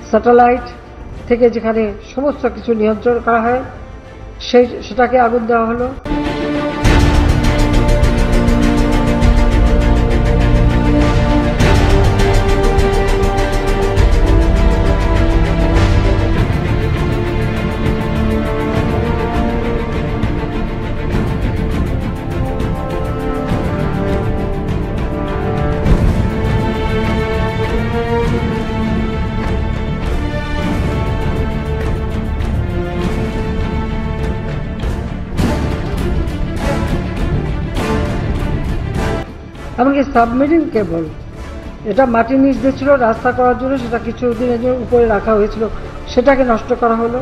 Satellite থেকে যেখানে সমস্ত কিছু নিয়ন্ত্রণ করা হয় সেটাকে আগুন দেওয়া হলো। এমনকি সাবমেরিন কেবল, এটা মাটির নিচ দিয়ে ছিল রাস্তা করার জন্য, সেটা কিছুদিনের জন্য উপরে রাখা হয়েছিল, সেটাকে নষ্ট করা হলো।